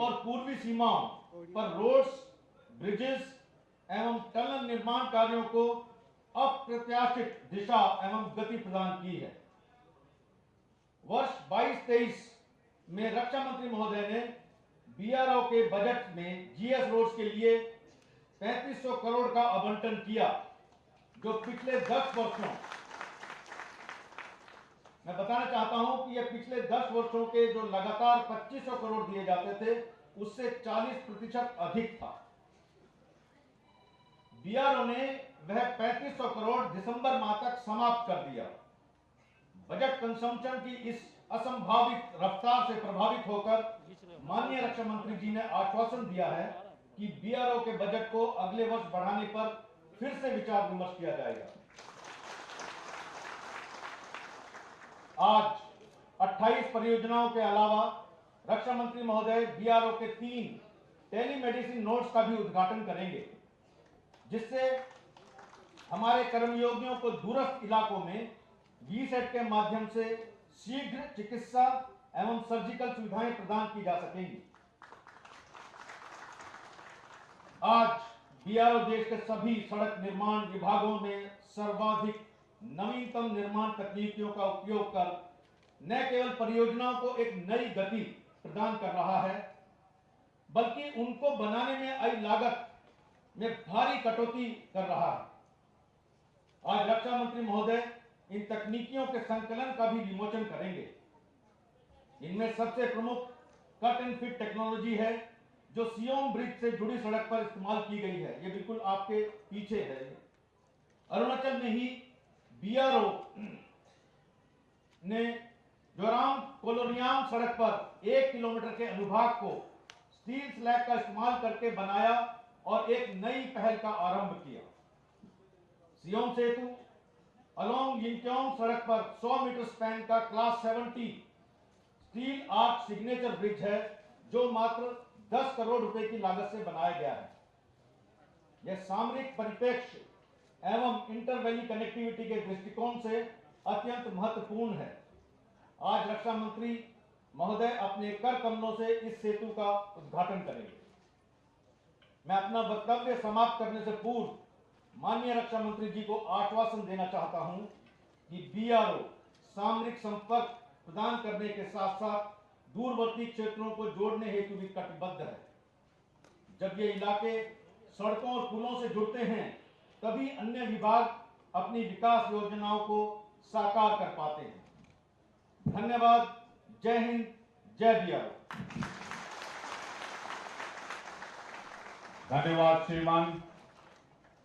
और पूर्वी सीमाओं पर रोड्स, ब्रिजेस एवं टनल निर्माण कार्यों को अप्रत्याशित दिशा एवं गति प्रदान की है। वर्ष 22-23 में रक्षा मंत्री महोदय ने बीआरओ के बजट में जीएस रोड्स के लिए 3500 करोड़ का आवंटन किया, जो पिछले 10 वर्षों, मैं बताना चाहता हूं कि यह पिछले 10 वर्षों के जो लगातार 2500 करोड़ दिए जाते थे उससे 40% अधिक था। बीआरओ ने वह 3500 करोड़ दिसंबर माह तक समाप्त कर दिया। बजट कंजम्पशन की इस असंभावित रफ्तार से प्रभावित होकर माननीय रक्षा मंत्री जी ने आश्वासन दिया है कि बीआरओ के बजट को अगले वर्ष बढ़ाने पर फिर से विचार विमर्श किया जाएगा। आज 28 परियोजनाओं के अलावा रक्षा मंत्री महोदय बीआरओ के 3 टेलीमेडिसिन नोड्स का भी उद्घाटन करेंगे, जिससे हमारे कर्मयोगियों को दूरस्थ इलाकों में वीसेट के माध्यम से शीघ्र चिकित्सा एवं सर्जिकल सुविधाएं प्रदान की जा सकेंगी। आज बीआरओ देश के सभी सड़क निर्माण विभागों में सर्वाधिक नवीनतम निर्माण तकनीकियों का उपयोग कर न केवल परियोजनाओं को एक नई गति प्रदान कर रहा है, बल्कि उनको बनाने में आई लागत में भारी कटौती कर रहा है। आज रक्षा मंत्री महोदय इन तकनीकियों के संकलन का भी विमोचन करेंगे। इनमें सबसे प्रमुख कट एंड फिट टेक्नोलॉजी है, जो सियोम ब्रिज से जुड़ी सड़क पर इस्तेमाल की गई है। ये बिल्कुल आपके पीछे है। अरुणाचल में ही बीआरओ ने जोराम कोलोरियांग सड़क पर 1 किलोमीटर के अनुभाग को स्टील स्लैब का इस्तेमाल करके बनाया और एक नई पहल का आरंभ किया। सियोम सेतु अलोंग यिंक्योंग सड़क पर 100 मीटर स्पैन का class 70 steel arc signature bridge है, जो मात्र 10 करोड़ रुपए की लागत से बनाया गया है। यह सामरिक परिप्रेक्ष्य एवं इंटरवैली कनेक्टिविटी के दृष्टिकोण से अत्यंत महत्वपूर्ण है। आज रक्षा मंत्री महोदय अपने कर कमलों से इस सेतु का उद्घाटन करेंगे। मैं अपना वक्तव्य समाप्त करने से पूर्व माननीय रक्षा मंत्री जी को आश्वासन देना चाहता हूं कि बीआरओ सामरिक संपर्क प्रदान करने के साथ साथ दूरवर्ती क्षेत्रों को जोड़ने हेतु भी कटिबद्ध है। जब ये इलाके सड़कों और पुलों से जुड़ते हैं, तभी अन्य विभाग अपनी विकास योजनाओं को साकार कर पाते हैं। धन्यवाद। जय हिंद, जय बीआरओ। धन्यवाद श्रीमान।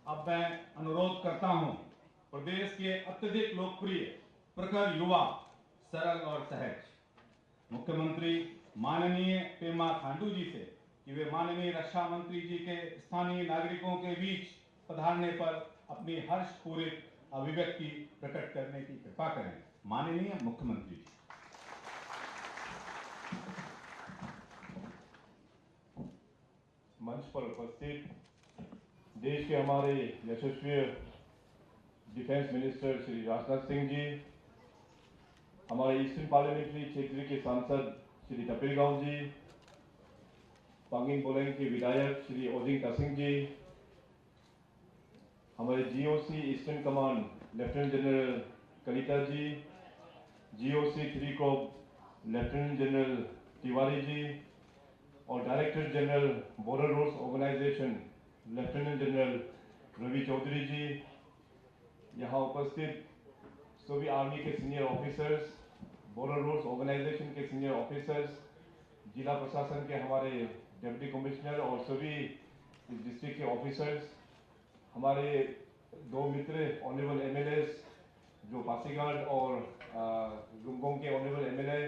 अब मैं अनुरोध करता हूं प्रदेश के अत्यधिक लोकप्रिय प्रखर युवा, सरल और सहज मुख्यमंत्री माननीय पेमा खांडू जी से कि वे माननीय रक्षा मंत्री जी के स्थानीय नागरिकों के बीच पधारने पर अपनी हर्षपूरित अभिव्यक्ति प्रकट करने की कृपा करें। माननीय मुख्यमंत्री जी। मंच पर उपस्थित देश के हमारे यशस्वी डिफेंस मिनिस्टर श्री राजनाथ सिंह जी, हमारे ईस्टर्न पार्लियामेंट्री क्षेत्र के सांसद श्री कपिल गांव जी, पांगिंग बोलेंग के विधायक श्री ओजिंग तासिंग जी, हमारे GOC eastern command lieutenant general Kalita ji, GOC 3 corps lieutenant general Tiwari ji और director general border roads organisation lieutenant general Ravi Chaudhary ji, यहाँ उपस्थित सभी आर्मी के senior officers, border roads organisation के सीनियर ऑफिसर्स, जिला प्रशासन के हमारे डिप्टी कमिश्नर और सभी इस डिस्ट्रिक्ट के ऑफिसर्स, हमारे 2 मित्र ऑनरेबल एमएलएस जो पासीघाट और रुंगोंग के ऑनरेबल एमएलए,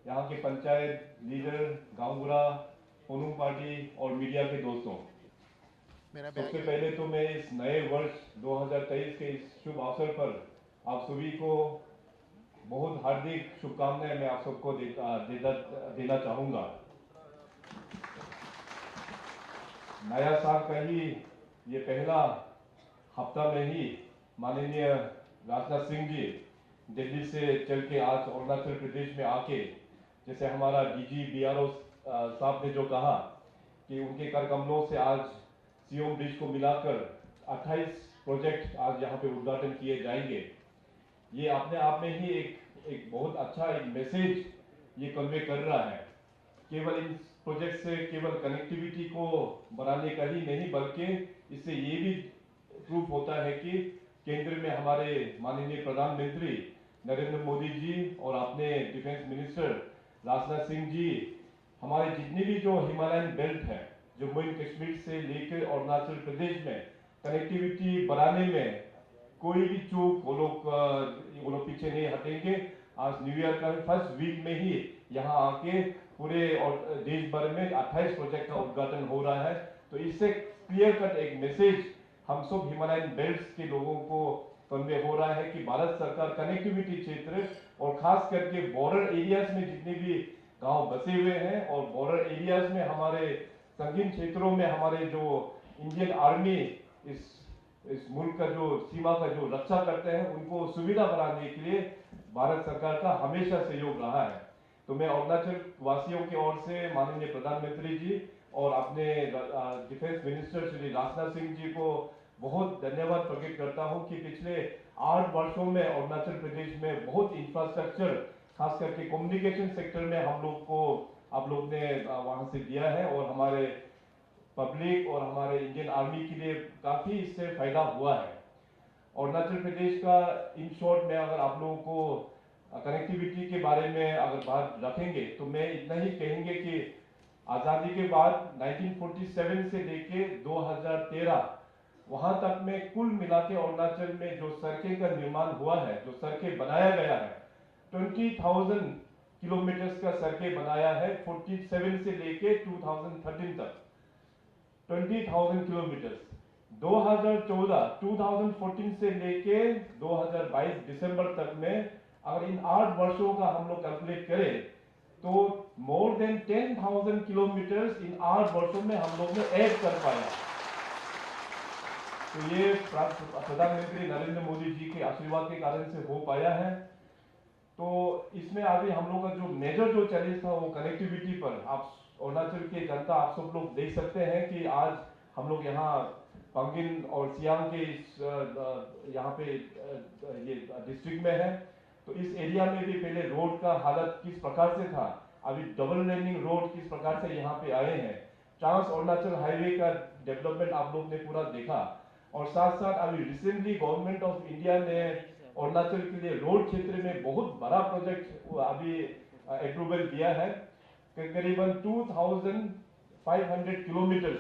यहाँ के पंचायत लीडर, गांवबुढ़ा, पोनुंग पार्टी और मीडिया के दोस्तों, सबसे पहले तो मैं इस नए वर्ष 2023 के इस शुभ अवसर पर आप सभी को बहुत हार्दिक शुभकामनाएं मैं आप सबको देना चाहूँगा। नया साल का ही ये पहला हफ्ता में ही माननीय राजनाथ सिंह जी दिल्ली से चल के आज अरुणाचल प्रदेश में आके, जैसे हमारा डीजी बीआरओ साहब ने जो कहा कि उनके कर कमलों से आज सियोम ब्रिज को मिलाकर 28 प्रोजेक्ट आज यहाँ पे उद्घाटन किए जाएंगे। ये अपने आप में ही एक बहुत अच्छा एक मैसेज ये कन्वे कर रहा है। केवल इन प्रोजेक्ट से केवल कनेक्टिविटी को बढ़ाने का ही नहीं, बल्कि इससे ये भी प्रूफ होता है कि केंद्र में हमारे माननीय प्रधानमंत्री नरेंद्र मोदी जी और अपने डिफेंस मिनिस्टर राजनाथ सिंह जी हमारे जितनी भी जो हिमालयन बेल्ट है, जम्मू एंड कश्मीर से लेकर अरुणाचल प्रदेश में कनेक्टिविटी बढ़ाने में कोई भी चूक वो लोग पीछे नहीं हटेंगे। आज न्यू ईयर का फर्स्ट वीक में ही यहाँ आके पूरे और देश भर में 28 प्रोजेक्ट का उद्घाटन हो रहा है। तो इससे क्लियर कट एक मैसेज हम सब हिमालयन बेल्ट्स के लोगों को कन्वे हो रहा है कि भारत सरकार कनेक्टिविटी क्षेत्र और खास करके बॉर्डर एरियाज में जितने भी गांव बसे हुए हैं और बॉर्डर एरियाज में हमारे संगीन क्षेत्रों में हमारे जो इंडियन आर्मी इस मुल्क का जो सीमा का जो रक्षा करते हैं उनको सुविधा बनाने के लिए भारत सरकार का हमेशा सहयोग रहा है। तो मैं अरुणाचल वासियों की ओर से माननीय प्रधानमंत्री जी और अपने डिफेंस मिनिस्टर श्री राजनाथ सिंह जी को बहुत धन्यवाद प्रकट करता हूं कि पिछले 8 वर्षों में अरुणाचल प्रदेश में बहुत इंफ्रास्ट्रक्चर खास करके कम्युनिकेशन सेक्टर में आप लोग ने वहां से दिया है और हमारे पब्लिक और हमारे इंडियन आर्मी के लिए काफी इससे फायदा हुआ है। अरुणाचल प्रदेश का इन शॉर्ट में अगर आप लोगों को कनेक्टिविटी के बारे में अगर बात रखेंगे तो मैं इतना ही कहेंगे कि आजादी के बाद 1947 से लेके 2013 वहां तक में कुल मिला के अरुणाचल में जो सड़कें का निर्माण हुआ है, जो सड़कें बनाया गया है, 20,000 किलोमीटर का सड़कें बनाया है। 47 से लेके 2013 तक 20,000 किलोमीटर। 2014 से लेके 2022 दिसंबर तक में अगर इन 8 वर्षों का हम लोग कैलकुलेट करें तो मोर देन 10,000 किलोमीटर इन 8 वर्षों में हम लोग ने ऐड कर पाया। तो ये प्रधानमंत्री नरेंद्र मोदी जी के आशीर्वाद के कारण से हो पाया है। तो इसमें अभी हम लोग का जो मेजर जो चैलेंज था वो कनेक्टिविटी पर, आप अरुणाचल के जनता आप सब लोग देख सकते हैं कि आज हम लोग यहाँ पंगिन और सियांग के इस यहाँ पे ये डिस्ट्रिक्ट में है। तो इस एरिया में भी पहले रोड का हालत किस प्रकार से था, अभी डबल लेनिंग रोड किस प्रकार से यहाँ पे आए हैं। ट्रांस अरुणाचल हाईवे का डेवलपमेंट आप लोग ने पूरा देखा और साथ साथ अभी रिसेंटली गवर्नमेंट ऑफ इंडिया ने अरुणाचल के लिए रोड क्षेत्र में बहुत बड़ा प्रोजेक्ट अभी अप्रूवल दिया है। करीबन 2,500 किलोमीटर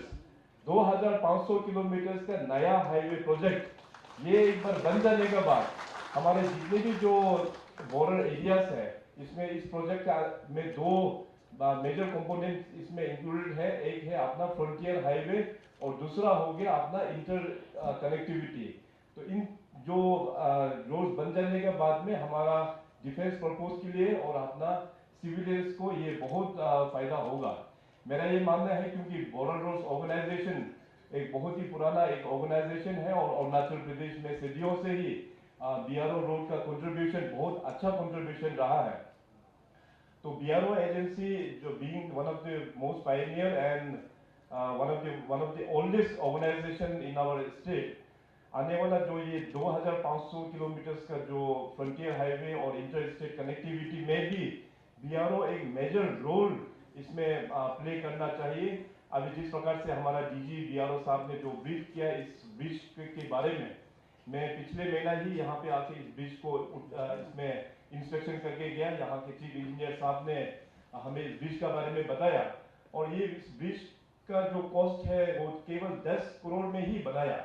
2,500 किलोमीटर का नया हाईवे प्रोजेक्ट ये एक बार बन जाने के बाद हमारे जितने भी जो बॉर्डर एरियाज है इसमें इस प्रोजेक्ट में 2 मेजर कंपोनेंट इसमें इंक्लूडेड है। एक है अपना फ्रंटियर हाईवे और दूसरा हो गया अपना इंटर कनेक्टिविटी। तो इन जो रोड बन जाने के बाद में हमारा डिफेंस पर्पस के लिए और अपना सिविलियंस को ये बहुत फायदा होगा। मेरा ये मानना है क्योंकि बॉर्डर रोड्स ऑर्गेनाइजेशन एक बहुत ही पुराना एक ऑर्गेनाइजेशन है और अरुणाचल प्रदेश में सदियों से ही बीआरओ रोड का कंट्रीब्यूशन बहुत अच्छा कंट्रीब्यूशन रहा है। तो बीआरओ एजेंसी जो being one of the most pioneer and one of the oldest organisation in our state, आने वाला जो ये 2,500 किलोमीटर का जो फ्रंटियर हाईवे और इंटर स्टेट कनेक्टिविटी में भी बीआरओ एक मेजर रोल इसमें प्ले करना चाहिए। अभी जिस प्रकार से हमारा डीजी बीआरओ साहब ने जो ब्रीफ किया इस ब्रिज के बारे में, मैं पिछले महीना ही यहाँ पे आके इस ब्रिज को इसमें इंस्पेक्शन करके गया। यहाँ के चीफ इंजीनियर साहब ने हमें इस ब्रिज के बारे में बताया और ये इस ब्रिज का जो कॉस्ट है वो केवल 10 करोड़ में ही बनाया।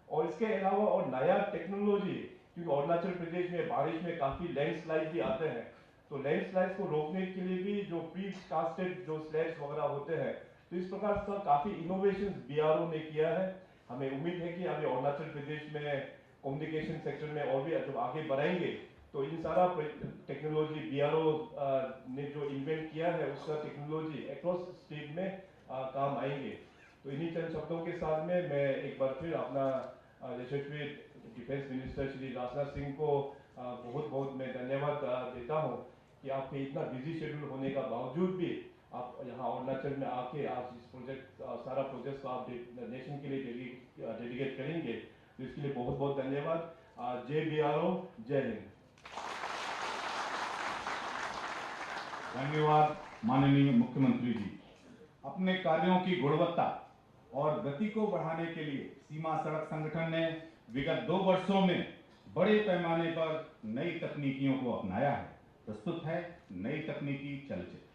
और इसके अलावा और नया टेक्नोलॉजी, क्योंकि अरुणाचल प्रदेश में बारिश में काफी लैंडस्लाइड भी आते हैं, तो लैंडस्लाइड को रोकने के लिए भी जो प्री कास्टेड जो स्लैब्स वगैरह होते हैं, तो इस प्रकार का काफी इनोवेशन बीआरओ ने किया है। हमें उम्मीद है कि अभी अरुणाचल प्रदेश में कम्युनिकेशन सेक्टर में और भी जब आगे बढ़ाएंगे तो इन सारा टेक्नोलॉजी बीआरओ ने जो इन्वेंट किया है उसका टेक्नोलॉजी अक्रॉस स्टेट में काम आएंगे। तो इन्हीं चंद शब्दों के साथ में मैं एक बार फिर अपना यशस्वी डिफेंस मिनिस्टर श्री राजनाथ सिंह को बहुत बहुत मैं धन्यवाद देता हूं कि आपके इतना बिजी शेड्यूल होने का बावजूद भी आप यहाँ अरुणाचल में आके आप इस प्रोजेक्ट सारा प्रोजेक्ट को आप नेशन के लिए डेडिकेट करेंगे, तो इसके लिए बहुत बहुत धन्यवाद। जय BRO, जय हिंद। धन्यवाद माननीय मुख्यमंत्री जी। अपने कार्यों की गुणवत्ता और गति को बढ़ाने के लिए सीमा सड़क संगठन ने विगत 2 वर्षों में बड़े पैमाने पर नई तकनीकियों को अपनाया है। प्रस्तुत है नई तकनीकी चलचित्र।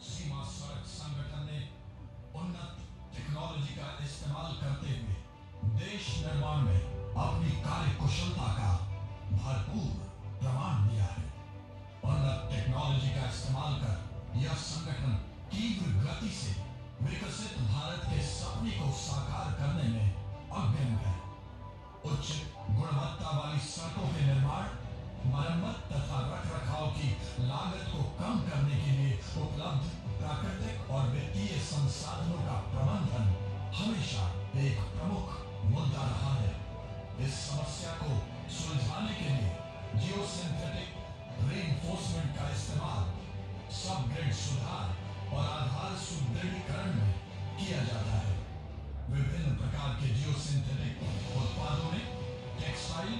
सीमा सड़क संगठन ने उन्नत टेक्नोलॉजी का इस्तेमाल करते हुए देश निर्माण में अपनी कार्य कुशलता का भरपूर प्रमाण दिया है। उन्नत टेक्नोलॉजी का इस्तेमाल कर यह संगठन तीव्र गति से विकसित भारत के सपने को साकार करने में अग्रणी है। उच्च गुणवत्ता वाली सड़कों के निर्माण, मरम्मत तथा रखरखाव की लागत को कम करने के लिए उपलब्ध प्राकृतिक और वित्तीय संसाधनों का प्रबंधन हमेशा एक प्रमुख मुद्दा रहा है। इस समस्या को सुलझाने के लिए जियोसिंथेटिक रीइंफोर्समेंट का इस्तेमाल सबग्रिड सुधार और आधार सुदृढ़ीकरण में किया जाता है। विभिन्न प्रकार के जियोसिंथेटिक उत्पादों में टेक्सटाइल,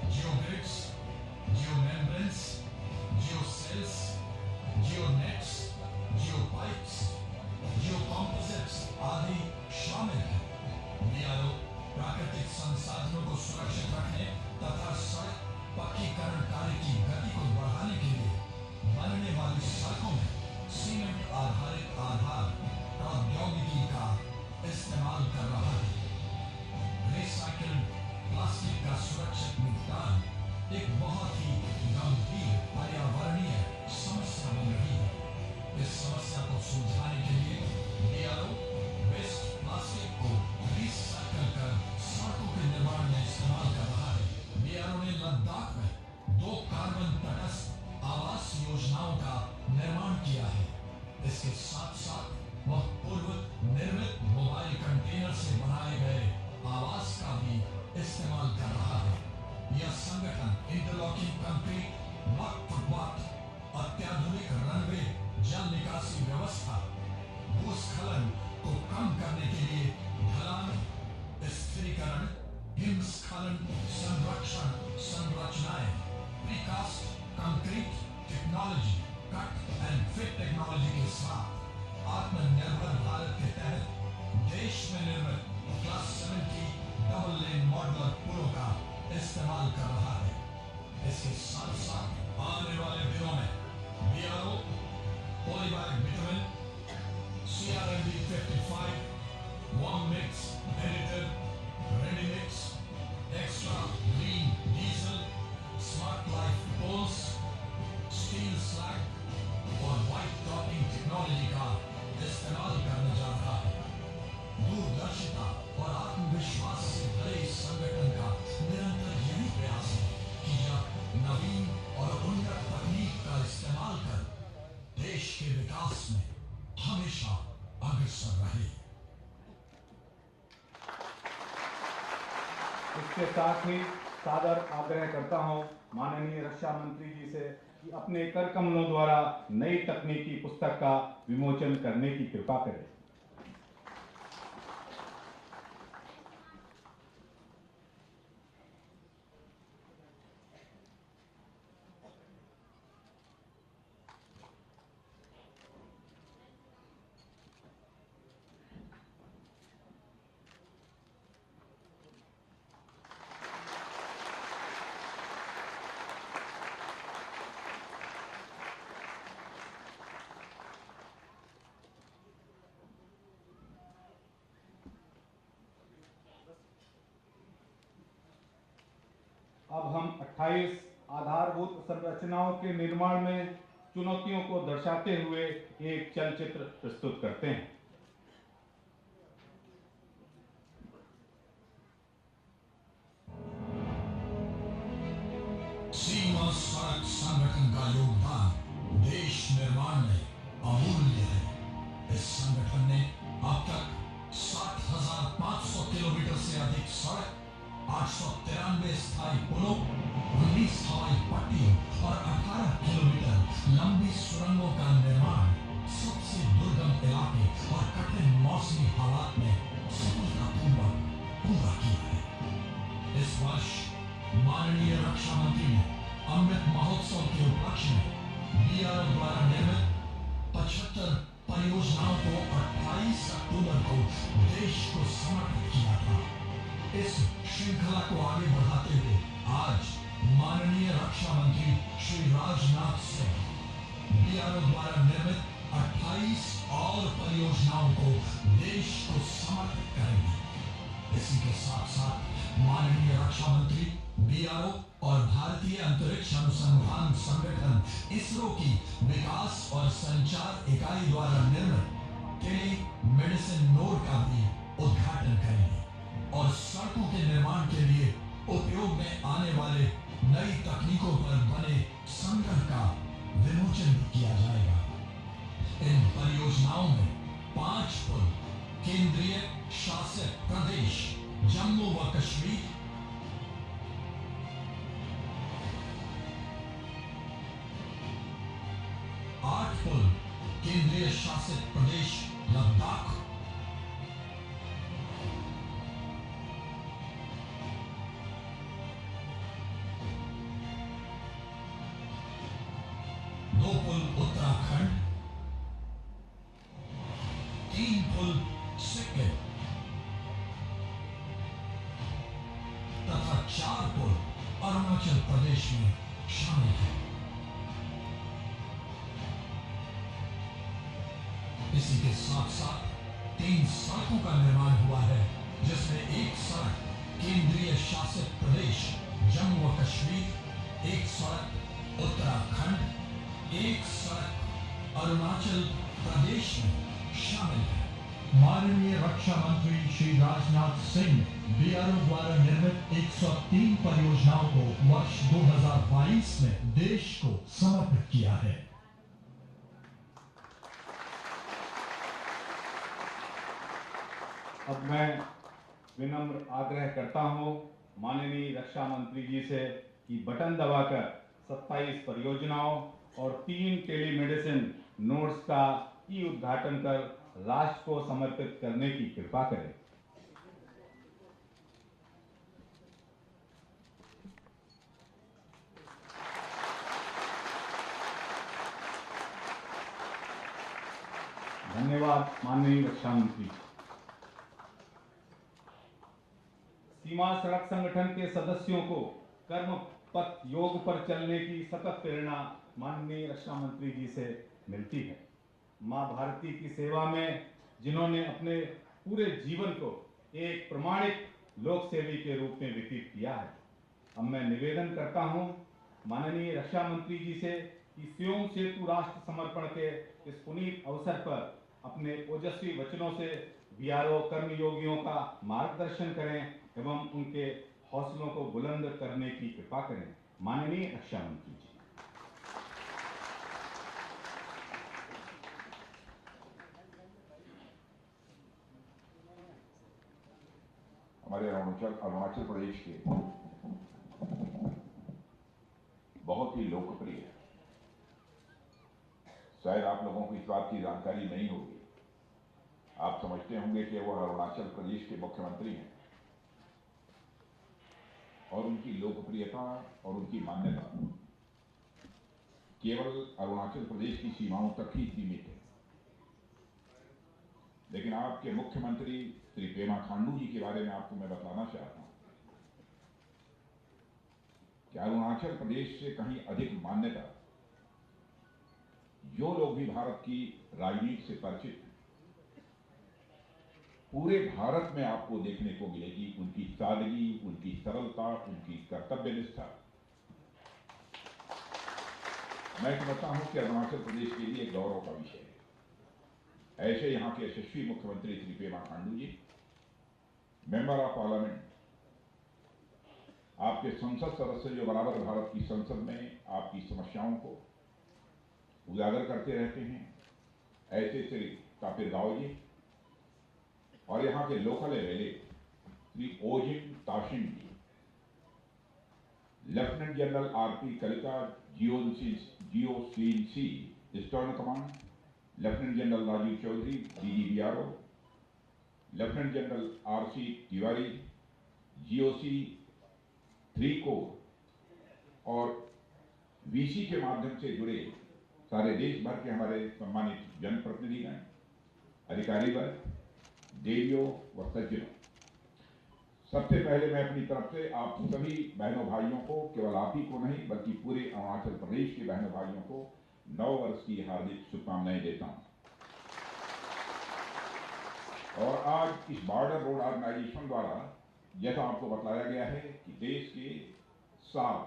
जियोग्रिड्स, जियोमेम्ब्रेन्स, जियोसेल्स, जियोनेट्स, जियोपाइप्स, जियोकॉम्पोजिट्स आदि शामिल हैं। BRO प्राकृतिक संसाधनों को सुरक्षित रखने तथा सड़क पक्कीकरण कार्य की गति को बढ़ाने के लिए बनने वाली सड़कों में सीमेंट आधारित आधार प्रौद्योगिकी का इस्तेमाल कर रहा है। रिसाइकिल्ड प्लास्टिक का सुरक्षित निपटान एक बहुत ही गंभीर पर्यावरणीय समस्या बन रही है। इस समस्या को सुलझाने के लिए BRO वेस्ट प्लास्टिक को रिसाइकिल कर सड़कों के निर्माण में इस्तेमाल कर रहा है। BRO ने लद्दाख में 2 कार्बन तटस्थ आवास योजनाओं का निर्माण किया है। इसके साथ साथ वह पूर्व निर्मित मोबाइल कंटेनर से बनाए गए आवास का भी इस्तेमाल कर रहा है। यह संगठन इंटरलॉकिंग कंक्रीट, ब्लॉक फुटपाथ, अत्याधुनिक रनवे, जल निकासी व्यवस्था, भूस्खलन को कम करने के लिए ढलान, स्थिरीकरण, हिमस्खलन संरक्षण संरचनाएं, precast concrete technology, cut and fit technology के साथ आत्मनिर्भर भारत के तहत देश में निर्मित क्लास 70 डबल लेन मॉडुलर पुलों का इस्तेमाल कर रहा है। इसके साथ साथ आने वाले दिनों में BRO polybag bitumen, CRMD 55, warm mix, editor, ready mix, extra green diesel, smart life poles, steel slag और white topping टेक्नोलॉजी का इस्तेमाल करने जा रहा है। दूरदर्शिता और आत्मविश्वास से भरे इस संगठन का निरंतर यही प्रयास है कि यह नवीन और उन्नत तकनीक का इस्तेमाल कर देश के विकास में हमेशा अग्रसर रहे। इसके साथ ही सादर आग्रह करता हूं माननीय रक्षा मंत्री जी से कि अपने कर कमलों द्वारा नई तकनीकी पुस्तक का विमोचन करने की कृपा करें। अब हम 28 आधारभूत संरचनाओं के निर्माण में चुनौतियों को दर्शाते हुए एक चलचित्र प्रस्तुत करते हैं। सीमा सड़क संगठन का योगदान देश निर्माण में अमूल्य है। इस संगठन ने अब तक 7,500 किलोमीटर से अधिक सड़क 893 स्थायी पुलों, 19 हवाई पट्टियों और 18 किलोमीटर लंबी सुरंगों का निर्माण सबसे दुर्गम इलाके और कठिन मौसमी हालात में सफलतापूर्वक पूरा किया है। इस वर्ष माननीय रक्षा मंत्री ने अमृत महोत्सव के उपलक्ष्य में बीआरओ द्वारा निर्मित 75 परियोजनाओं को 28 अक्टूबर को देश को समर्पित किया था। इस श्रृंखला को आगे बढ़ाते हुए आज माननीय रक्षा मंत्री श्री राजनाथ सिंह बीआरओ द्वारा निर्मित 28 और परियोजनाओं को देश को समर्पित करेंगे। इसी के साथ साथ माननीय रक्षा मंत्री बीआरओ और भारतीय अंतरिक्ष अनुसंधान संगठन इसरो की विकास और संचार इकाई द्वारा निर्मित टेली मेडिसिन नोड का भी उद्घाटन करेंगे और सड़कों के निर्माण के लिए उपयोग में आने वाले नई तकनीकों पर बने संग्रह का विमोचन भी किया जाएगा। इन परियोजनाओं में 5 पुल केंद्रीय शासित प्रदेश जम्मू व कश्मीर, 8 पुल केंद्रीय शासित प्रदेश लद्दाख, 2 पुल उत्तराखंड, 3 पुल सिक्किम तथा 4 पुल अरुणाचल प्रदेश में शामिल है। इसी के साथ साथ 3 सड़कों का निर्माण हुआ है, जिसमें एक सड़क केंद्रीय शासित प्रदेश जम्मू व कश्मीर, एक सड़क उत्तराखंड, एक सड़क अरुणाचल प्रदेश में शामिल है। माननीय रक्षा मंत्री श्री राजनाथ सिंह ने बीआरओ द्वारा निर्मित 103 परियोजनाओं को वर्ष 2022 में देश को समर्पित किया है। अब मैं विनम्र आग्रह करता हूं माननीय रक्षा मंत्री जी से कि बटन दबाकर 27 परियोजनाओं और 3 टेलीमेडिसिन नोड्स का ई उद्घाटन कर राष्ट्र को समर्पित करने की कृपा करें। धन्यवाद माननीय रक्षा मंत्री। सीमा सड़क संगठन के सदस्यों को कर्म पथ योग पर चलने की सतत प्रेरणा माननीय रक्षा मंत्री जी से मिलती है। मां भारती की सेवा में जिन्होंने अपने पूरे जीवन को एक प्रमाणित लोकसेवी के रूप में व्यतीत किया है। अब मैं निवेदन करता हूं माननीय रक्षा मंत्री जी से कि स्वयं सेतु राष्ट्र समर्पण के इस पुनीत अवसर पर अपने ओजस्वी वचनों से बीआरओ कर्मयोगियों का मार्गदर्शन करें एवं उनके हौसलों को बुलंद करने की कृपा करें। माननीय रक्षा मंत्री जी। हमारे अरुणाचल प्रदेश के बहुत ही लोकप्रिय है। शायद आप लोगों को इस बात की जानकारी नहीं होगी। आप समझते होंगे कि वह अरुणाचल प्रदेश के मुख्यमंत्री हैं और उनकी लोकप्रियता और उनकी मान्यता केवल अरुणाचल प्रदेश की सीमाओं तक ही सीमित है। लेकिन आपके मुख्यमंत्री श्री पेमा खांडू जी के बारे में आपको मैं बताना चाहता हूं कि अरुणाचल प्रदेश से कहीं अधिक मान्यता जो लोग भी भारत की राजनीति से परिचित हैं पूरे भारत में आपको देखने को मिलेगी। उनकी सादगी, उनकी सरलता, उनकी कर्तव्य निष्ठा। मैं समझता हूं कि अरुणाचल प्रदेश के लिए गौरव का विषय है। ऐसे यहां के यशस्वी मुख्यमंत्री श्री पेमा खांडू जी, मेंबर ऑफ पार्लियामेंट, आपके संसद सदस्य जो बराबर भारत की संसद में आपकी समस्याओं को उजागर करते रहते हैं, ऐसे श्री तापिर गाव जी और यहाँ के लोकल एमएलए श्री ओजिंग ताशिंग जी, Lieutenant General R.P. Kalika, GOC, Eastern Command, Lieutenant General Rajiv Chaudhary, DGBRO, Lieutenant General R.C. Tiwari, GOC 3 core और वीसी के माध्यम से जुड़े सारे देश भर के हमारे सम्मानित जनप्रतिनिधिगण, अधिकारी वर्ग, देवियों व सज्जनों, सबसे पहले मैं अपनी तरफ से आप सभी बहनों भाइयों को, केवल आप ही को नहीं बल्कि पूरे अरुणाचल प्रदेश के बहनों भाइयों को नव वर्ष की हार्दिक शुभकामनाएं देता हूं। और आज इस बॉर्डर रोड ऑर्गेनाइजेशन द्वारा जैसा आपको बताया गया है कि देश के 7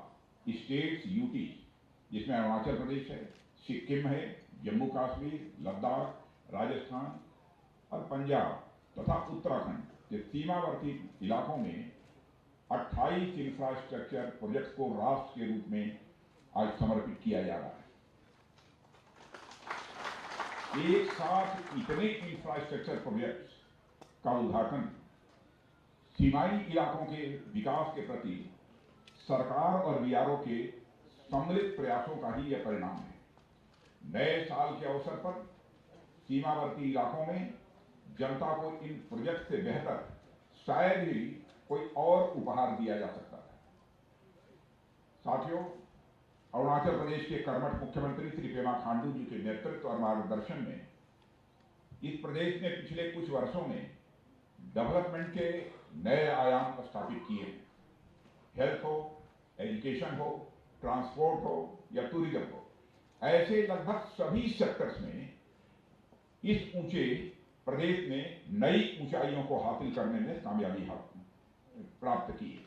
स्टेट्स यूटी, जिसमें अरुणाचल प्रदेश है, सिक्किम है, जम्मू कश्मीर, लद्दाख, राजस्थान और पंजाब तथा उत्तराखंड के सीमावर्ती इलाकों में 28 इंफ्रास्ट्रक्चर प्रोजेक्ट को राष्ट्र के रूप में आज समर्पित किया जा रहा है। एक साथ इतने इंफ्रास्ट्रक्चर प्रोजेक्ट्स का उद्घाटन सीमाई इलाकों के विकास के प्रति सरकार और बीआरओ के सम्मिलित प्रयासों का ही यह परिणाम है। नए साल के अवसर पर सीमावर्ती इलाकों में जनता को इन प्रोजेक्ट से बेहतर शायद ही कोई और उपहार दिया जा सकता है। साथियों, अरुणाचल प्रदेश के कर्मठ मुख्यमंत्री श्री पेमा खांडू जी के नेतृत्व और मार्गदर्शन में इस प्रदेश ने पिछले कुछ वर्षों में डेवलपमेंट के नए आयाम स्थापित किए हैं। हेल्थ हो, एजुकेशन हो, ट्रांसपोर्ट हो या टूरिज्म हो, ऐसे लगभग सभी सेक्टर्स में इस ऊंचे प्रदेश ने नई ऊंचाइयों को हासिल करने में कामयाबी प्राप्त की है।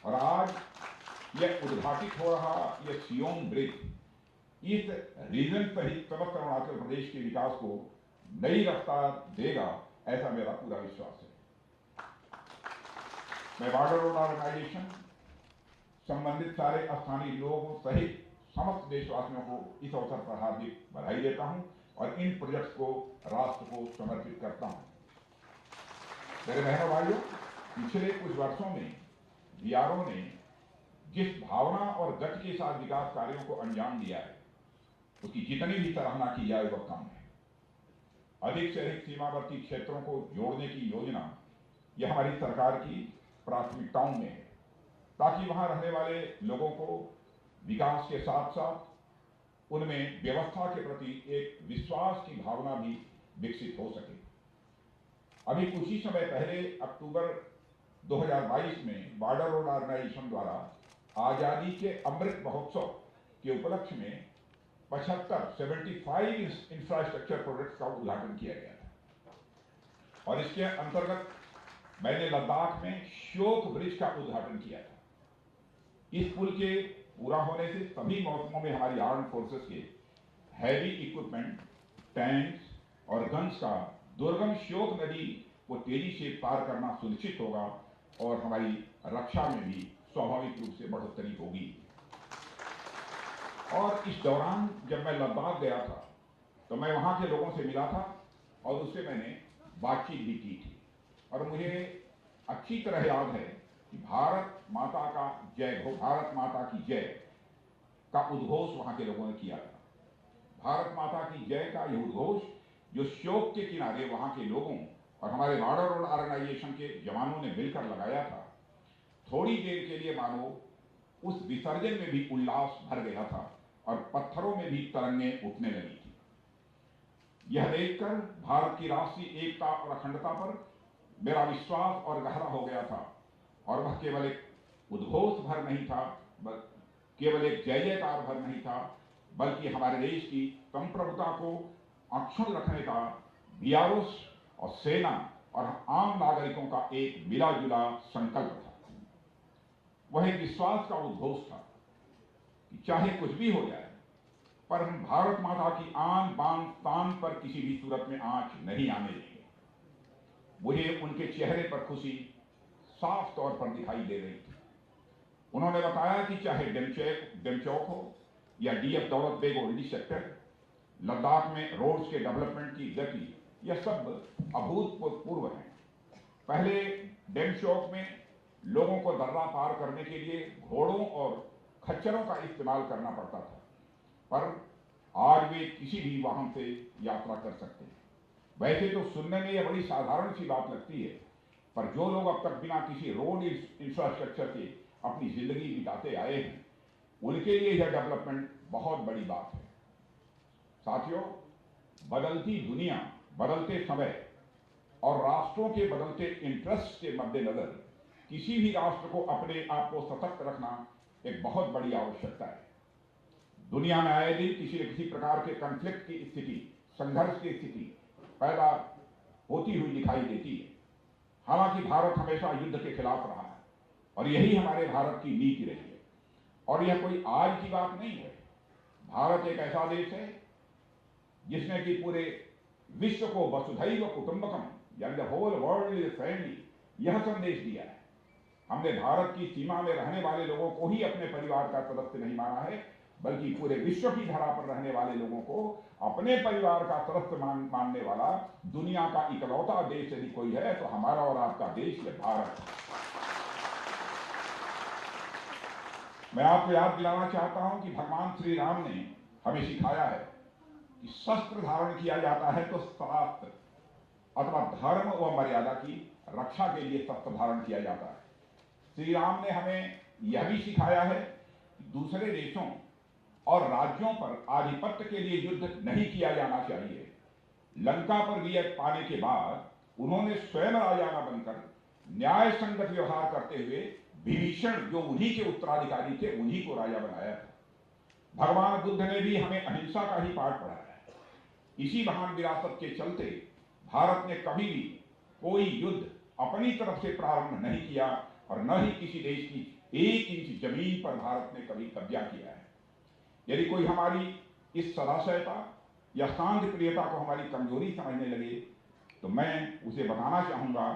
और आज यह उद्घाटित हो रहा यह सियोंग ब्रिज इस रीजन सहित समस्त अरुणाचल प्रदेश के विकास को नई रफ्तार देगा, ऐसा मेरा पूरा विश्वास है। मैं बॉर्डर रोड ऑर्गेनाइजेशन, संबंधित सारे स्थानीय लोगों सहित समस्त देशवासियों को इस अवसर पर हार्दिक बधाई देता हूं और इन प्रोजेक्ट्स को राष्ट्र को समर्पित करता हूं। मेरे बहनों भाइयों, पिछले कुछ वर्षों में बीआरओ ने जिस भावना और गति के साथ विकास कार्यों को अंजाम दिया है, उसकी जितनी भी सराहना की जाए वह कम है। अधिक से अधिक सीमावर्ती क्षेत्रों को जोड़ने की योजना यह हमारी सरकार की प्राथमिकताओं में है, ताकि वहां रहने वाले लोगों को विकास के साथ साथ उनमें व्यवस्था के प्रति एक विश्वास की भावना भी विकसित हो सके। अभी कुछ ही समय पहले अक्टूबर 2022 में बॉर्डर रोड ऑर्गेनाइजेशन द्वारा आजादी के अमृत महोत्सव के उपलक्ष्य में 75 इंफ्रास्ट्रक्चर प्रोजेक्ट्स का उद्घाटन किया गया था। और इसके अंतर्गत मैंने लद्दाख में श्योक ब्रिज का उद्घाटन किया था। इस पुल के पूरा होने से सभी मौसमों में हमारी आर्म फोर्सेस के हैवी इक्विपमेंट, टैंक्स और गन्स का दुर्गम श्योक नदी को तेजी से पार करना सुनिश्चित होगा और हमारी रक्षा में भी स्वाभाविक रूप से बढ़ोतरी होगी। और इस दौरान जब मैं लद्दाख गया था तो मैं वहां के लोगों से मिला था और उससे मैंने बातचीत भी की थी और मुझे अच्छी तरह याद है कि भारत माता का जय हो, भारत माता की जय का उद्घोष वहां के लोगों ने किया था। भारत माता की जय का यह उद्घोष जो श्योक के किनारे वहां के लोगों और हमारे बॉर्डर रोड ऑर्गेनाइजेशन के जवानों ने मिलकर लगाया था, थोड़ी देर के लिए मानो उस विसर्जन में भी उल्लास भर गया था और पत्थरों में भी तरंगें उठने लगी थी। यह देखकर भारत की राष्ट्रीय एकता और अखंडता पर मेरा विश्वास और गहरा हो गया था और वह केवल एक उद्घोष भर नहीं था, केवल एक जय जयकार भर नहीं था, बल्कि हमारे देश की संप्रभुता को अक्षुण्ण रखने का बीआरओ और सेना और आम नागरिकों का एक मिला जुला संकल्प था। वह एक विश्वास का उद्घोष था कि चाहे कुछ भी हो जाए पर हम भारत माता की आन बान शान पर किसी भी सूरत में आंच नहीं आने देंगे। मुझे उनके चेहरे पर खुशी साफ तौर पर दिखाई दे रही थी। उन्होंने बताया कि चाहे डेमचौक हो या डीएफ दौलत बेग ओल्डी सेक्टर, लद्दाख में रोड्स के डेवलपमेंट की गति यह सब अभूतपूर्व है। पहले डेमचौक में लोगों को दर्रा पार करने के लिए घोड़ों और खच्चरों का इस्तेमाल करना पड़ता था, पर आज वे किसी भी वाहन से यात्रा कर सकते हैं। वैसे तो सुनने में यह बड़ी साधारण सी बात लगती है, पर जो लोग अब तक बिना किसी रोड इंफ्रास्ट्रक्चर के अपनी जिंदगी बिताते आए हैं, उनके लिए यह डेवलपमेंट बहुत बड़ी बात है। साथियों, बदलती दुनिया, बदलते समय और राष्ट्रों के बदलते इंटरेस्ट के मद्देनजर किसी भी राष्ट्र को अपने आप को सशक्त रखना एक बहुत बड़ी आवश्यकता है। दुनिया में आए दिन किसी न किसी प्रकार के कॉन्फ्लिक्ट की स्थिति, संघर्ष की स्थिति पैदा होती हुई दिखाई देती है। हालांकि भारत हमेशा युद्ध के खिलाफ रहा है और यही हमारे भारत की नीति रही है। और यह कोई आज की बात नहीं है। भारत एक ऐसा देश है जिसने कि पूरे विश्व को वसुधैव कुटुंबकम, यानी the whole world is family, यह संदेश दिया है। हमने भारत की सीमा में रहने वाले लोगों को ही अपने परिवार का सदस्य नहीं माना है, बल्कि पूरे विश्व की धरा पर रहने वाले लोगों को अपने परिवार का सदस्य मानने वाला दुनिया का इकलौता देश यदि कोई है तो हमारा और आपका देश है भारत। मैं आपको याद दिलाना चाहता हूं कि भगवान श्री राम ने हमें सिखाया है कि शस्त्र धारण किया जाता है तो शास्त्र अथवा धर्म व मर्यादा की रक्षा के लिए शस्त्र धारण किया जाता है। श्री राम ने हमें यह भी सिखाया है कि दूसरे देशों और राज्यों पर आधिपत्य के लिए युद्ध नहीं किया जाना चाहिए। लंका पर विजय पाने के बाद उन्होंने स्वयं राजा न बनकर न्याय संगत व्यवहार करते हुए विभीषण, जो उन्हीं के उत्तराधिकारी थे, उन्हीं को राजा बनाया था। भगवान बुद्ध ने भी हमें अहिंसा का ही पाठ पढ़ाया है। इसी महान विरासत के चलते भारत ने कभी भी कोई युद्ध अपनी तरफ से प्रारंभ नहीं किया और न ही किसी देश की 1 इंच जमीन पर भारत ने कभी कब्जा किया है। यदि कोई हमारी इस सदाशयता या शांति प्रियता को हमारी कमजोरी समझने लगे तो मैं उसे बताना चाहूंगा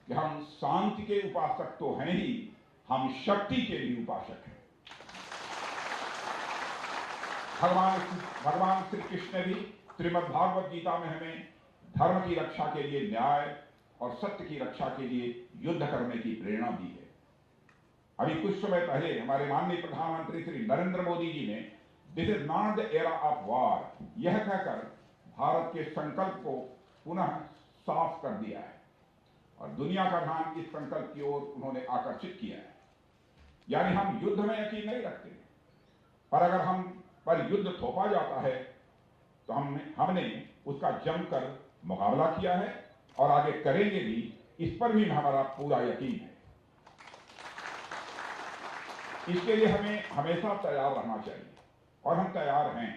कि हम शांति के उपासक तो हैं ही, हम शक्ति के भी उपासक हैं। भगवान श्री कृष्ण ने भी श्रीमद् भागवत गीता में हमें धर्म की रक्षा के लिए न्याय और सत्य की रक्षा के लिए युद्ध करने की प्रेरणा दी है। अभी कुछ समय पहले हमारे माननीय प्रधानमंत्री श्री नरेंद्र मोदी जी ने this is not the era of war यह कहकर भारत के संकल्प को पुनः साफ कर दिया है और दुनिया का ध्यान इस संकल्प की ओर उन्होंने आकर्षित किया है। यानी हम युद्ध में यकीन नहीं रखते, पर अगर हम पर युद्ध थोपा जाता है तो हमने उसका जमकर मुकाबला किया है और आगे करेंगे भी, इस पर भी हमारा पूरा यकीन है। इसके लिए हमें हमेशा तैयार रहना चाहिए और हम तैयार हैं।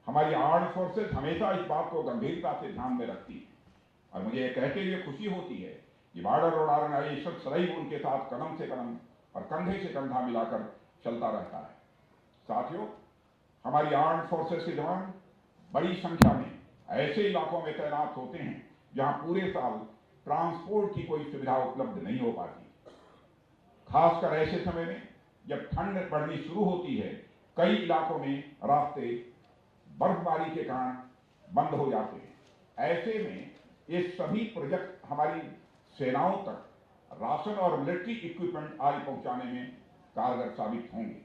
हमारी आर्म्ड फोर्सेस हमेशा इस बात को गंभीरता से ध्यान में रखती है और मुझे यह कहते हुए खुशी होती है कि बॉर्डर रोड ऑर्गेनाइजेशन सदैव उनके साथ कदम से कदम और कंधे से कंधा मिलाकर चलता रहता है। साथियों, हमारी आर्म्ड फोर्सेस के जवान बड़ी संख्या में ऐसे इलाकों में तैनात होते हैं जहां पूरे साल ट्रांसपोर्ट की कोई सुविधा उपलब्ध नहीं हो पाती। खासकर ऐसे समय में जब ठंड पड़नी शुरू होती है, कई इलाकों में रास्ते बर्फबारी के कारण बंद हो जाते हैं। ऐसे में ये सभी प्रोजेक्ट हमारी सेनाओं तक राशन और मिलिट्री इक्विपमेंट आदि पहुंचाने में कारगर साबित होंगे।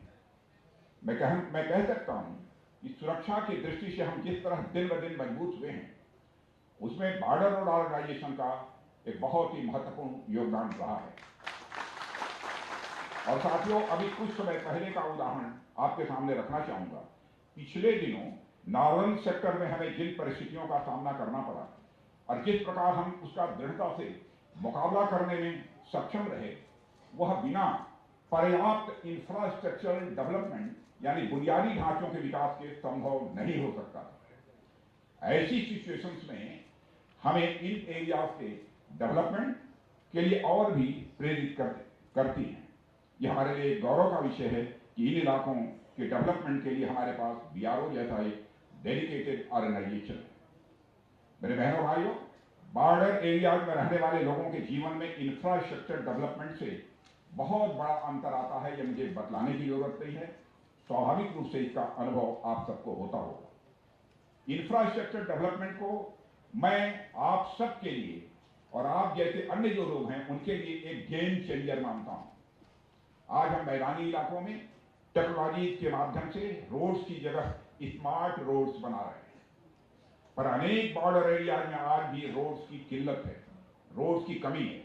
मैं कह सकता हूं कि सुरक्षा की दृष्टि से हम जिस तरह दिन ब दिन मजबूत हुए हैं, उसमें बॉर्डर रोड ऑर्गेनाइजेशन का एक बहुत ही महत्वपूर्ण योगदान रहा है। और साथियों, अभी कुछ समय पहले का उदाहरण आपके सामने रखना चाहूंगा। पिछले दिनों नॉर्दर्न सेक्टर में हमें जिन परिस्थितियों का सामना करना पड़ा और जिस प्रकार हम उसका दृढ़ता से मुकाबला करने में सक्षम रहे, वह बिना पर्याप्त इंफ्रास्ट्रक्चरल डेवलपमेंट यानी बुनियादी ढांचों के विकास के संभव नहीं हो सकता। ऐसी सिचुएशंस में हमें इन एरियाज के डेवलपमेंट के लिए और भी प्रेरित करती हैं। यह हमारे लिए गौरव का विषय है कि इन इलाकों के डेवलपमेंट के लिए हमारे पास बीआरओ जैसा एक डेडिकेटेड ऑर्गेनाइजेशन है। मेरे बहनों भाइयों, बॉर्डर एरियाज में रहने वाले लोगों के जीवन में इंफ्रास्ट्रक्चर डेवलपमेंट से बहुत बड़ा अंतर आता है, यह मुझे बतलाने की जरूरत नहीं है। स्वाभाविक रूप से इसका अनुभव आप सबको होता होगा। इंफ्रास्ट्रक्चर डेवलपमेंट को मैं आप सबके लिए और आप जैसे अन्य जो लोग हैं उनके लिए एक गेम चेंजर मानता हूं। आज हम मैदानी इलाकों में टेक्नोलॉजी के माध्यम से रोड्स की जगह स्मार्ट रोड्स बना रहे हैं, पर अनेक बॉर्डर एरिया में आज भी रोड्स की किल्लत है, रोड्स की कमी है।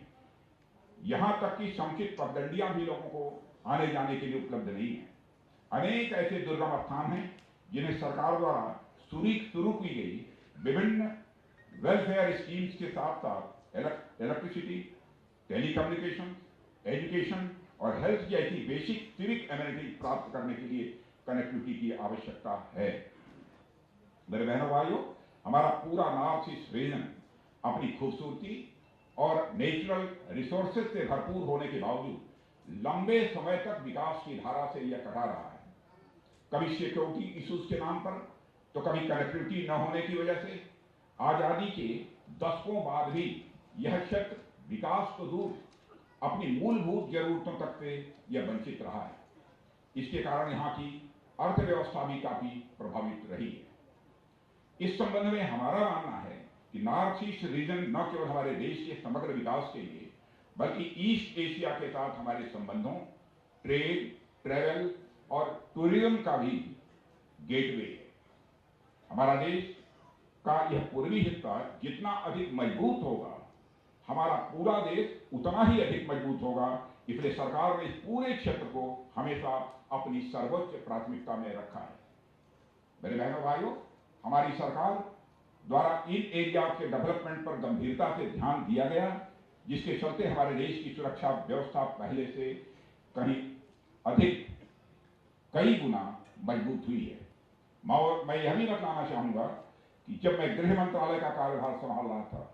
यहां तक कि समुचित पगडंडियां भी लोगों को आने जाने के लिए उपलब्ध नहीं है। अनेक ऐसे दुर्गम स्थान हैं जिन्हें सरकार द्वारा शुरू की गई विभिन्न वेलफेयर स्कीम्स के साथ साथ इलेक्ट्रिसिटी, टेलीकम्युनिकेशन, एजुकेशन और हेल्थ जैसी बेसिक सिविक एमिनिटी प्राप्त करने के लिए कनेक्टिविटी की आवश्यकता है। मेरे बहनों भाइयों, हमारा पूरा नॉर्थ ईस्ट रीजन अपनी खूबसूरती और नेचुरल रिसोर्सेज से भरपूर होने के बावजूद लंबे समय तक विकास की धारा से यह कटा रहा है। कभी सिक्योरिटी इश्यूज के नाम पर, तो कभी कनेक्टिविटी न होने की वजह से आजादी के दशकों बाद भी यह क्षेत्र विकास तो दूर अपनी मूलभूत जरूरतों तक से यह वंचित रहा है। इसके कारण यहाँ की अर्थव्यवस्था भी काफी प्रभावित रही है। इस संबंध में हमारा मानना है कि नॉर्थ ईस्ट रीजन न केवल हमारे देश के समग्र विकास के लिए बल्कि ईस्ट एशिया के साथ हमारे संबंधों, ट्रेड, ट्रेवल और टूरिज्म का भी गेटवे है। हमारा देश का यह पूर्वी हिस्सा जितना अधिक मजबूत होगा, हमारा पूरा देश उतना ही अधिक मजबूत होगा। इसलिए सरकार ने इस पूरे क्षेत्र को हमेशा अपनी सर्वोच्च प्राथमिकता में रखा है। मेरे बहनों भाइयों, हमारी सरकार द्वारा इन एरिया के डेवलपमेंट पर गंभीरता से ध्यान दिया गया, जिसके चलते हमारे देश की सुरक्षा व्यवस्था पहले से कहीं अधिक कई गुना मजबूत हुई है। मैं यह भी बताना चाहूंगा कि जब मैं गृह मंत्रालय का कार्यभार संभाल रहा था,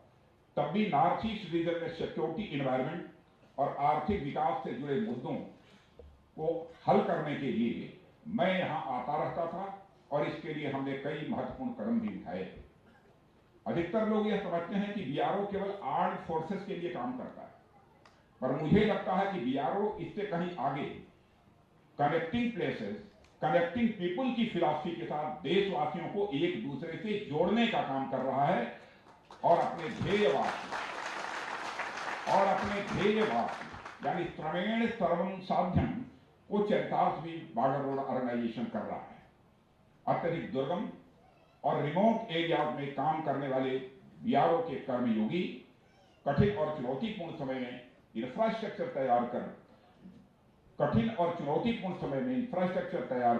तब भी नॉर्थ ईस्ट रीजन में सिक्योरिटी, एनवायरमेंट और आर्थिक विकास से जुड़े मुद्दों को हल करने के लिए मैं यहां आता रहता था और इसके लिए हमने कई महत्वपूर्ण कदम भी उठाए थे। अधिकतर लोग यह समझते हैं कि बीआरओ केवल आर्म्ड फोर्सेस के लिए काम करता है, पर मुझे लगता है कि बीआरओ इससे कहीं आगे कनेक्टिंग प्लेसेस, कनेक्टिंग पीपुल की फिलॉसफी के साथ देशवासियों को एक दूसरे से जोड़ने का काम कर रहा है और अपने ध्येयवाद यानी क्रमेण सर्वं साध्यम को चरितार्थ भी बॉर्डर रोड ऑर्गेनाइजेशन कर रहा है। अत्यधिक दुर्गम और रिमोट एरिया में काम करने वाले बीआरओ के कर्मयोगी कठिन और चुनौतीपूर्ण समय में इंफ्रास्ट्रक्चर तैयार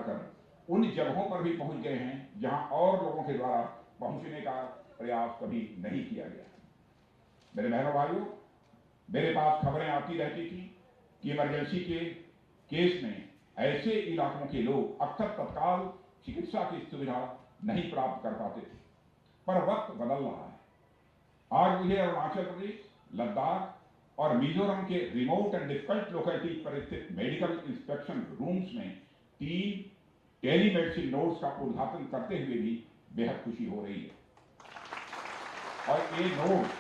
कर उन जगहों पर भी पहुंच गए हैं जहां और लोगों के द्वारा पहुंचने का प्रयास कभी नहीं किया गया। मेरे बहनों भाइयों, मेरे पास खबरें आती रहती थी कि इमरजेंसी के केस में ऐसे इलाकों के लोग अक्सर तत्काल चिकित्सा की सुविधा नहीं प्राप्त कर पाते थे, पर वक्त बदल रहा है। आज मुझे अरुणाचल प्रदेश, लद्दाख और मिजोरम के रिमोट एंड डिफिकल्ट लोकेलिटीज पर स्थित मेडिकल इंस्पेक्शन रूम्स में 3 टेलीमेडिसिन नोड्स का उद्घाटन करते हुए भी बेहद खुशी हो रही है। और ये नोड्स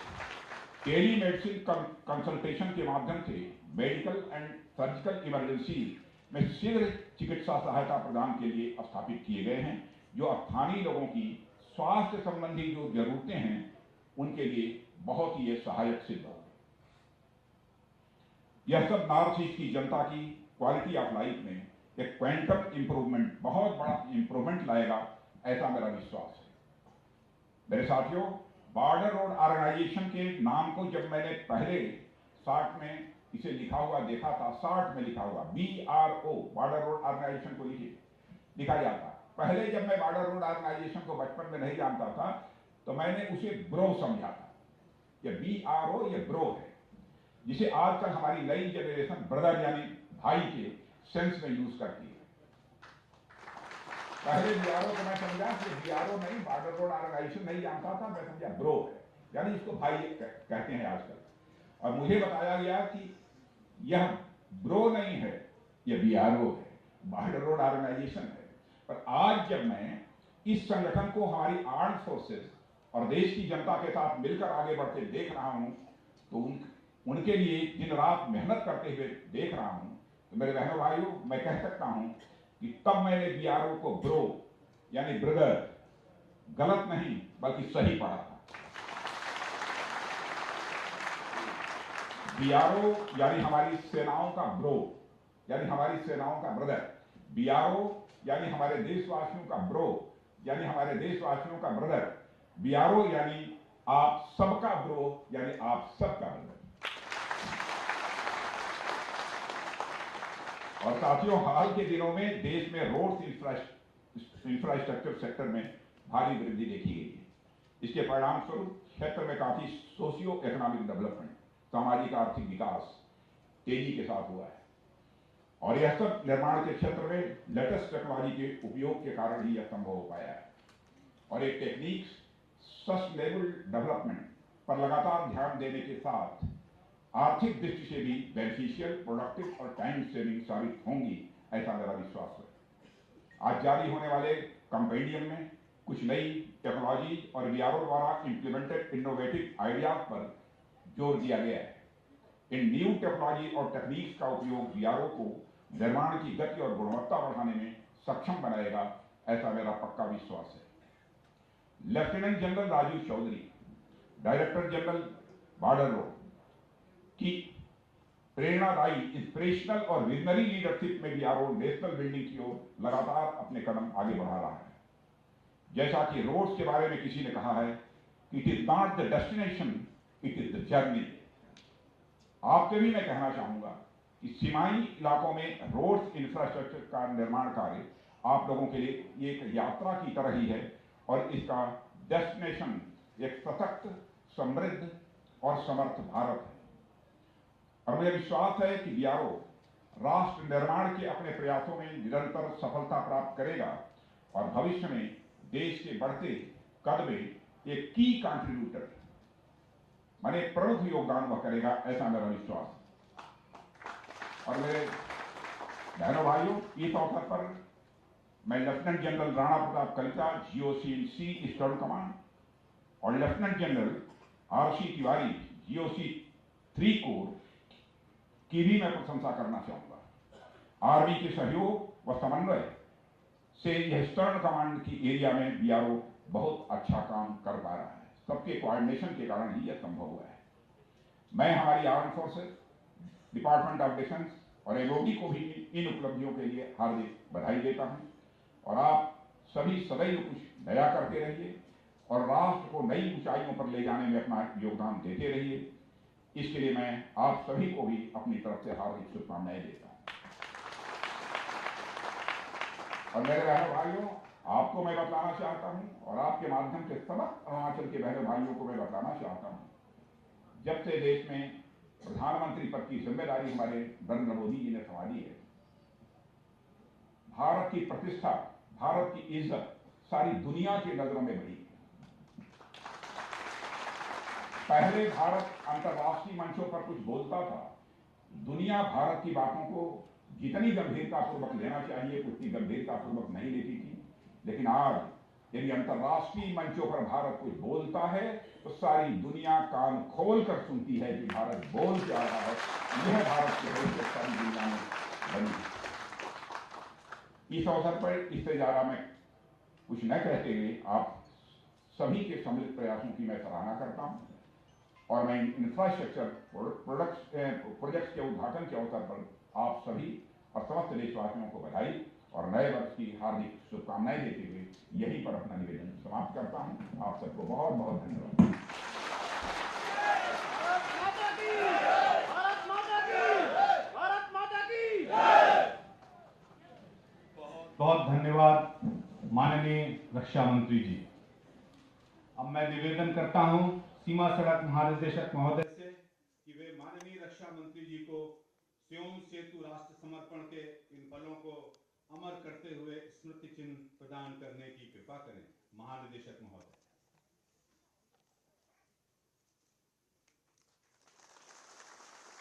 टेलीमेडिसिन कंसल्टेशन के माध्यम से मेडिकल एंड सर्जिकल इमरजेंसी में शीघ्र चिकित्सा सहायता प्रदान के लिए स्थापित किए गए हैं, जो स्थानीय लोगों की स्वास्थ्य संबंधी जो जरूरतें हैं उनके लिए बहुत ही सहायक सिद्ध होगा। यह सब नॉर्थ ईस्ट की जनता की क्वालिटी ऑफ लाइफ में एक क्वांटम इंप्रूवमेंट, बहुत बड़ा इंप्रूवमेंट लाएगा, ऐसा मेरा विश्वास है। मेरे साथियों, बॉर्डर रोड ऑर्गेनाइजेशन के नाम को जब मैंने पहले शार्ट में इसे लिखा हुआ देखा था, शार्ट में लिखा हुआ BRO, बॉर्डर रोड ऑर्गेनाइजेशन को लिखा जाता। पहले जब मैं बॉर्डर रोड ऑर्गेनाइजेशन को बचपन में नहीं जानता था तो मैंने उसे ब्रो समझा था। ये BRO ये ब्रो है, जिसे आजकल हमारी नई जनरेशन ब्रदर यानी भाई के सेंस में यूज करती है। पहले BRO को मैं समझा कि BRO नहीं, बॉर्डर रोड ऑर्गेनाइजेशन नहीं जानता था, मैं समझा ब्रो है, यानी इसको भाई कहते हैं आजकल। और मुझे बताया गया कि यह ब्रो नहीं है, यह BRO है, बॉर्डर रोड ऑर्गेनाइजेशन है। पर आज जब मैं इस संगठन को हमारी आर्म्ड फोर्सेस और देश की जनता के साथ मिलकर आगे बढ़ते देख रहा हूं, तो उनके लिए दिन रात मेहनत करते हुए देख रहा हूं, तो मेरे बहनों भाइयों, मैं कह सकता हूं कि तब मैंने BRO को ब्रो यानी ब्रदर गलत नहीं बल्कि सही पढ़ा था। बीआरओ यानी हमारी सेनाओं का ब्रो, यानी हमारी सेनाओं का ब्रदर। बीआरओ यानी हमारे देशवासियों का ब्रो, यानी हमारे देशवासियों का ब्रदर। बीआरओ यानी आप सबका ब्रो, यानी आप सबका ब्रदर। और साथियों, हाल के दिनों में देश में रोड्स इंफ्रास्ट्रक्चर सेक्टर में भारी वृद्धि देखी गई है। इसके परिणाम स्वरूप क्षेत्र में काफी सोशियो इकोनॉमिक डेवलपमेंट, सामाजिक आर्थिक विकास तेजी के साथ हुआ है। और यह सब निर्माण के क्षेत्र में लेटेस्ट टेक्नोलॉजी के उपयोग के कारण ही यह संभव हो पाया है। और एक टेक्निक सस्टेनेबल डेवलपमेंट पर लगातार ध्यान देने के साथ आर्थिक दृष्टि से भी बेनिफिशियल, प्रोडक्टिव और टाइम सेविंग साबित होंगी, ऐसा मेरा विश्वास है। आज जारी होने वाले कंपेंडियम में कुछ नई टेक्नोलॉजी और बीआरओ द्वारा इंप्लीमेंटेड इनोवेटिव आइडियाज पर जोर दिया गया है। इन न्यू टेक्नोलॉजी और टेक्निक्स का उपयोग बीआरओ को निर्माण की गति और गुणवत्ता बढ़ाने में सक्षम बनाएगा, ऐसा मेरा पक्का विश्वास है। Lieutenant general Rajiv Chaudhary, director general border road की प्रेरणादायी, इंस्पिरेशनल और विजनरी लीडरशिप में बीआरओ नेशनल बिल्डिंग की ओर लगातार अपने कदम आगे बढ़ा रहा है। जैसा कि रोड्स के बारे में किसी ने कहा है कि it is not the destination, it is the journey. आपके भी मैं कहना चाहूंगा कि सीमाई इलाकों में रोड्स इंफ्रास्ट्रक्चर का निर्माण कार्य आप लोगों के लिए एक यात्रा की तरह ही है, और इसका डेस्टिनेशन एक सशक्त, समृद्ध और समर्थ भारत है। और मुझे विश्वास है कि बीआरओ राष्ट्र निर्माण के अपने प्रयासों में निरंतर सफलता प्राप्त करेगा और भविष्य में देश के बढ़ते कद में एक की कंट्रीब्यूटर, माने प्रमुख योगदान वह करेगा, ऐसा मेरा विश्वास है। और मेरे बहनों भाइयों, इस अवसर पर मैं lieutenant general Rana Pratap Kalita, GOC in C eastern command, और lieutenant general RC Tiwari, GOC 3 corps की भी मैं प्रशंसा करना चाहूंगा। आर्मी के सहयोग व समन्वय से यह ईस्टर्न कमांड की एरिया में बीआरओ बहुत अच्छा काम कर पा रहा है। सबके कोऑर्डिनेशन के कारण ही यह संभव हुआ है। मैं हमारी arm forces, department of defence और एमओडी को भी इन उपलब्धियों के लिए हार्दिक बधाई देता हूं। और आप सभी सदैव कुछ नया करते रहिए और राष्ट्र को नई ऊंचाइयों पर ले जाने में अपना योगदान देते रहिए। इसके लिए मैं आप सभी को भी अपनी तरफ से हार्दिक शुभकामनाएं देता हूं। और मेरे बहनों भाइयों, आपको मैं बतलाना चाहता हूं और आपके माध्यम से समस्त अरुणाचल के बहनों भाइयों को मैं बतलाना चाहता हूं, जब से देश में प्रधानमंत्री पद की जिम्मेदारी हमारे नरेंद्र मोदी जी ने संभाली है, भारत की प्रतिष्ठा, भारत की इज्जत सारी दुनिया की नजरों में बढ़ी। पहले भारत अंतर्राष्ट्रीय मंचों पर कुछ बोलता था, दुनिया भारत की बातों को जितनी गंभीरतापूर्वक लेना चाहिए उतनी गंभीरतापूर्वक नहीं लेती थी। लेकिन आज यदि अंतर्राष्ट्रीय मंचों पर भारत कुछ बोलता है तो सारी दुनिया कान खोल कर सुनती है कि भारत बोल क्या रहा है। यह भारत की हैसियत सारी दुनिया में बनी है। इस अवसर पर इससे ज्यादा मैं कुछ न कहते हुए आप सभी के सम्मिलित प्रयासों की मैं सराहना करता हूं और मैं इंफ्रास्ट्रक्चर प्रोजेक्ट्स के उद्घाटन के अवसर पर आप सभी और समस्त देशवासियों को बधाई और नए वर्ष की हार्दिक शुभकामनाएं देते हुए यहीं पर अपना निवेदन समाप्त करता हूं। आप सबको बहुत बहुत धन्यवाद। बहुत धन्यवाद माननीय रक्षा मंत्री जी। अब मैं निवेदन करता हूं सीमा सड़क महानिदेशक महोदय से कि वे माननीय रक्षा मंत्री जी को स्योम सेतु राष्ट्र समर्पण के इन पलों को अमर करते हुए स्मृति चिन्ह प्रदान करने की कृपा करें। महानिदेशक महोदय।